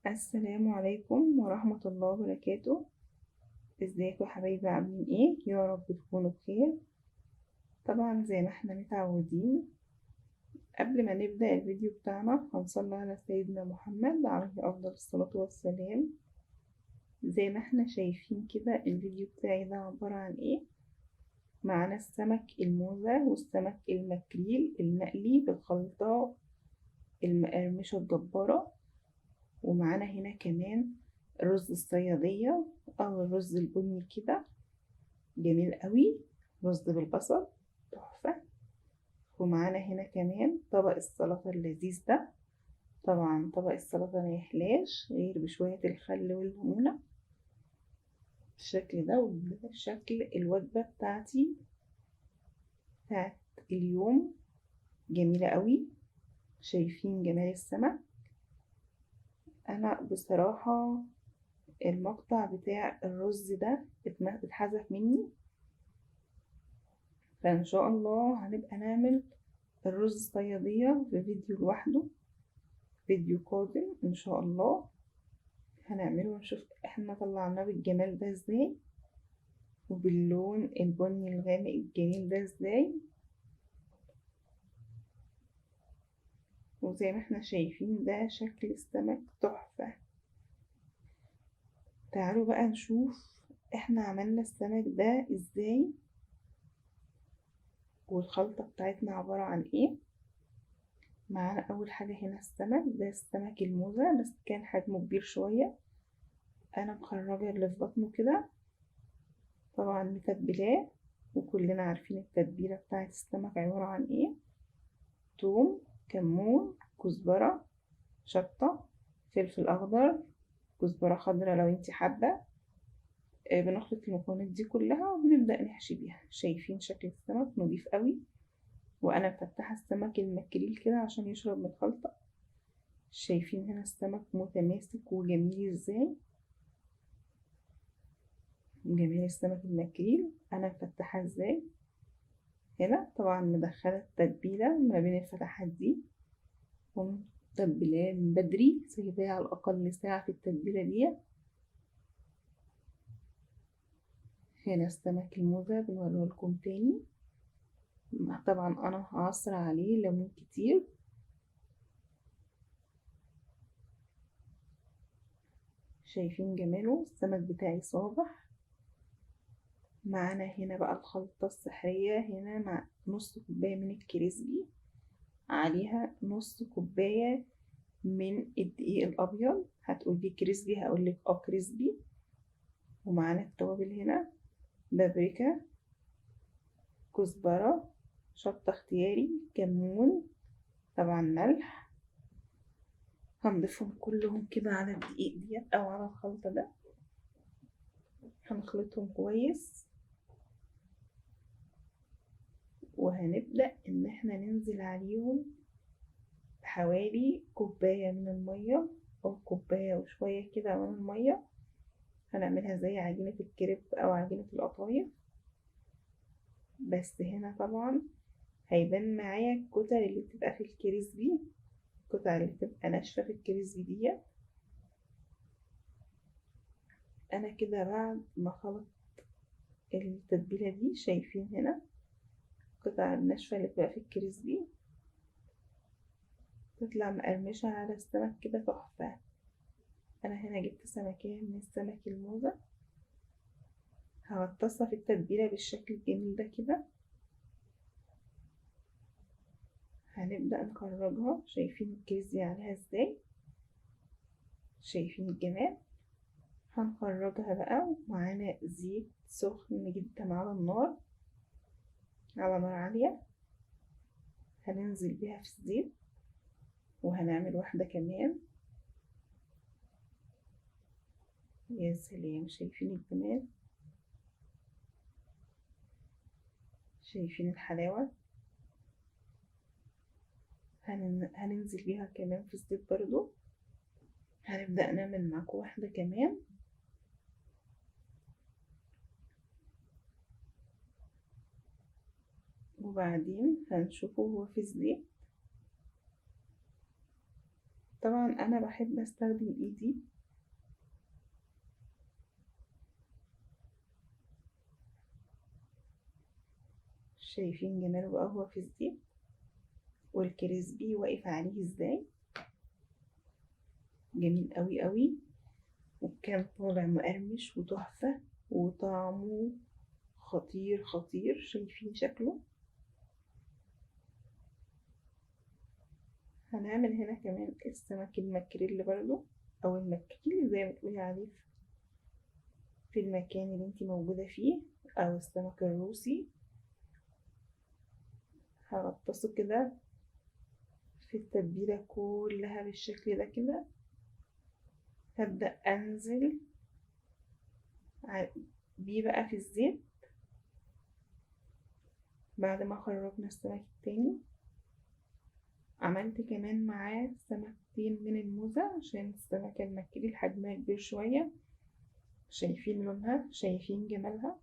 السلام عليكم ورحمة الله وبركاته. ازيكم يا حبايبي، عاملين ايه؟ يا رب تكونوا بخير. طبعا زي ما احنا متعودين، قبل ما نبدأ الفيديو بتاعنا هنصلي على سيدنا محمد عليه أفضل الصلاة والسلام. زي ما احنا شايفين كده الفيديو بتاعي ده عبارة عن ايه؟ معانا السمك الموزة والسمك المكريل المقلي بالخلطة المقرمشة الجبارة، ومعانا هنا كمان الرز الصيادية أو الرز البني كده جميل قوي، رز بالبصل تحفة. ومعانا هنا كمان طبق السلطة اللذيذ ده. طبعا طبق السلطة ما يحلاش غير بشوية الخل والليمونة بالشكل ده، وده شكل الوجبة بتاعتي بتاعت اليوم. جميلة قوي. شايفين جمال السمك؟ أنا بصراحة المقطع بتاع الرز ده اتحذف مني، فإن شاء الله هنبقى نعمل الرز الصيادية في فيديو لوحده، فيديو قادم إن شاء الله هنعمله ونشوف احنا طلعناه بالجمال ده ازاي، وباللون البني الغامق الجميل ده ازاي. وزي ما احنا شايفين ده شكل السمك تحفة. تعالوا بقى نشوف احنا عملنا السمك ده ازاي، والخلطة بتاعتنا عبارة عن ايه. معانا اول حاجة هنا السمك ده، السمك الموزة بس كان حجمه كبير شوية. انا مخرجة اللي في بطنه كده، طبعا متبلاه، وكلنا عارفين التتبيلة بتاعت السمك عبارة عن ايه: توم، كمون، كزبرة، شطة، فلفل أخضر، كزبرة خضراء لو انتي حابة. بنخلط المكونات دي كلها وبنبدأ نحشي بيها. شايفين شكل السمك نضيف قوي، وأنا مفتحة السمك المكريل كده عشان يشرب من الخلطة. شايفين هنا السمك متماسك وجميل ازاي. جميل السمك المكريل أنا مفتحاه ازاي. هنا طبعا مدخلة التتبيلة ما بين الفتحات دي، ومتبلاه من بدري، سايباه على الأقل ساعة في التتبيلة دي. هنا السمك الموزة بنوريه لكم تاني. طبعا أنا هعصر عليه ليمون كتير. شايفين جماله؟ السمك بتاعي صابح. معانا هنا بقى الخلطة السحرية، هنا مع نص كوباية من الكريسبي، عليها نص كوباية من الدقيق الأبيض. هتقولي كريسبي، هقولك كريسبي. ومعانا التوابل هنا: بابريكا، كزبرة، شطة اختياري، كمون، طبعا ملح. هنضيفهم كلهم كده على الدقيق ديت أو على الخلطة ده، هنخلطهم كويس. وهنبدأ إن احنا ننزل عليهم بحوالي كوباية من المية أو كوباية وشوية كده من المية. هنعملها زي عجينة الكريب أو عجينة القطايف، بس هنا طبعا هيبان معايا الكتل اللي بتبقى في الكريسبي، القطع اللي بتبقى ناشفة في الكريسبي دي. أنا كده بعد ما خلط التتبيلة دي، شايفين هنا القطع الناشفة اللي بتبقى في الكريسبي تطلع مقرمشة على السمك كده تحفة. أنا هنا جبت سمكية من السمك الموزة، هغطسها في التتبيلة بالشكل الجميل ده كده. هنبدأ نخرجها. شايفين الكريسبي عليها ازاي؟ شايفين الجمال؟ هنخرجها بقى، ومعانا زيت سخن جدا على النار، على نار عالية. هننزل بيها في الزيت، وهنعمل واحدة كمان. يا سلام، شايفين الجمال؟ شايفين الحلاوة؟ هننزل بيها كمان في الزيت برضو. هنبدأ نعمل معاكم واحدة كمان، وبعدين هنشوفه هو في الزيت. طبعا انا بحب استخدم ايدي. شايفين جماله بقى هو في الزيت، والكريسبي واقف عليه ازاي، جميل قوي قوي، وكان طالع مقرمش وتحفة، وطعمه خطير خطير. شايفين شكله. هنعمل هنا كمان السمك المكريل برضو، او المكريل زي ما تقولي عليه في المكان اللي انتي موجودة فيه، او السمك الروسي. هغطسه كده في التتبيلة كلها بالشكل ده كده. هبدأ انزل بيه بقى في الزيت بعد ما خرجنا السمك التاني. عملت كمان معاه سمكتين من الموزة عشان السمكة المكريل حجمها كبير شوية. شايفين لونها، شايفين جمالها.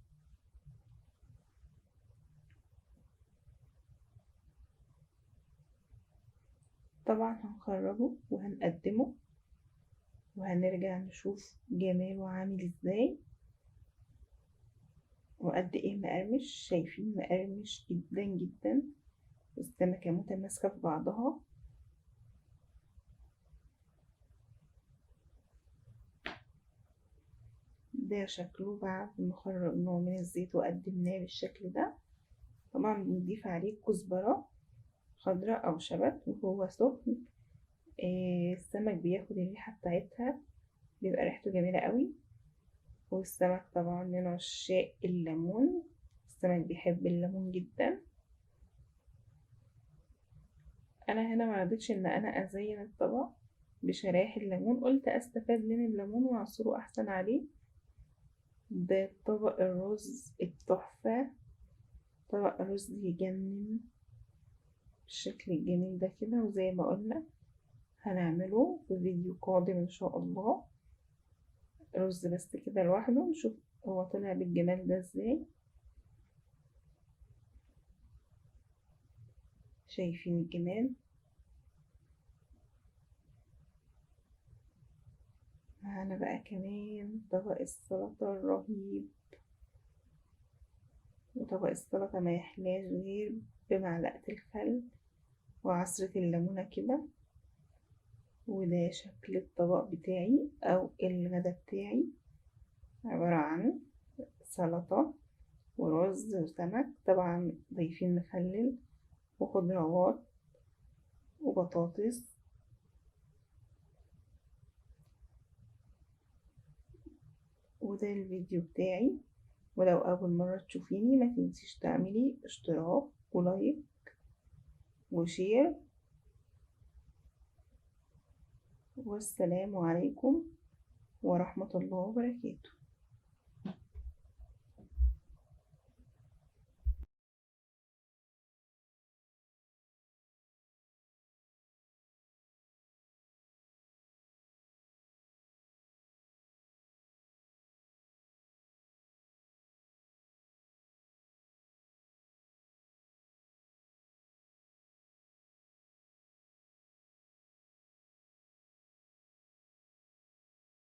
طبعا هنخرجه وهنقدمه، وهنرجع نشوف جماله عامل ازاي وقد ايه مقرمش. شايفين مقرمش جدا جدا، والسمكة متماسكة في بعضها. ده شكله بعد ما خرجناه من الزيت وقدمناه بالشكل ده. طبعا بنضيف عليه كزبرة خضراء أو شبت وهو سخن. السمك بياخد الريحة بتاعتها، بيبقى ريحته جميلة قوي. والسمك طبعا من عشاق الليمون، السمك بيحب الليمون جدا. انا هنا ما رضيتش ان انا ازين الطبق بشرايح الليمون، قلت استفاد من الليمون واعصره احسن عليه. ده طبق الرز التحفة، طبق الرز يجنن بالشكل الجميل ده كده. وزي ما قلنا هنعمله في فيديو قادم ان شاء الله، رز بس كده لوحده، نشوف هو طلع بالجمال ده ازاي. شايفين الجمال. معانا بقى كمان طبق السلطة الرهيب. وطبق السلطة ما يحلاش غير بمعلقة الخل وعصرة الليمونة كده. وده شكل الطبق بتاعي أو الغدا بتاعي، عبارة عن سلطة ورز وسمك، طبعا ضايفين مخلل وخضروات وبطاطس. وده الفيديو بتاعي. ولو أول مرة تشوفيني ما تنسيش تعملي اشتراك ولايك وشير. والسلام عليكم ورحمة الله وبركاته.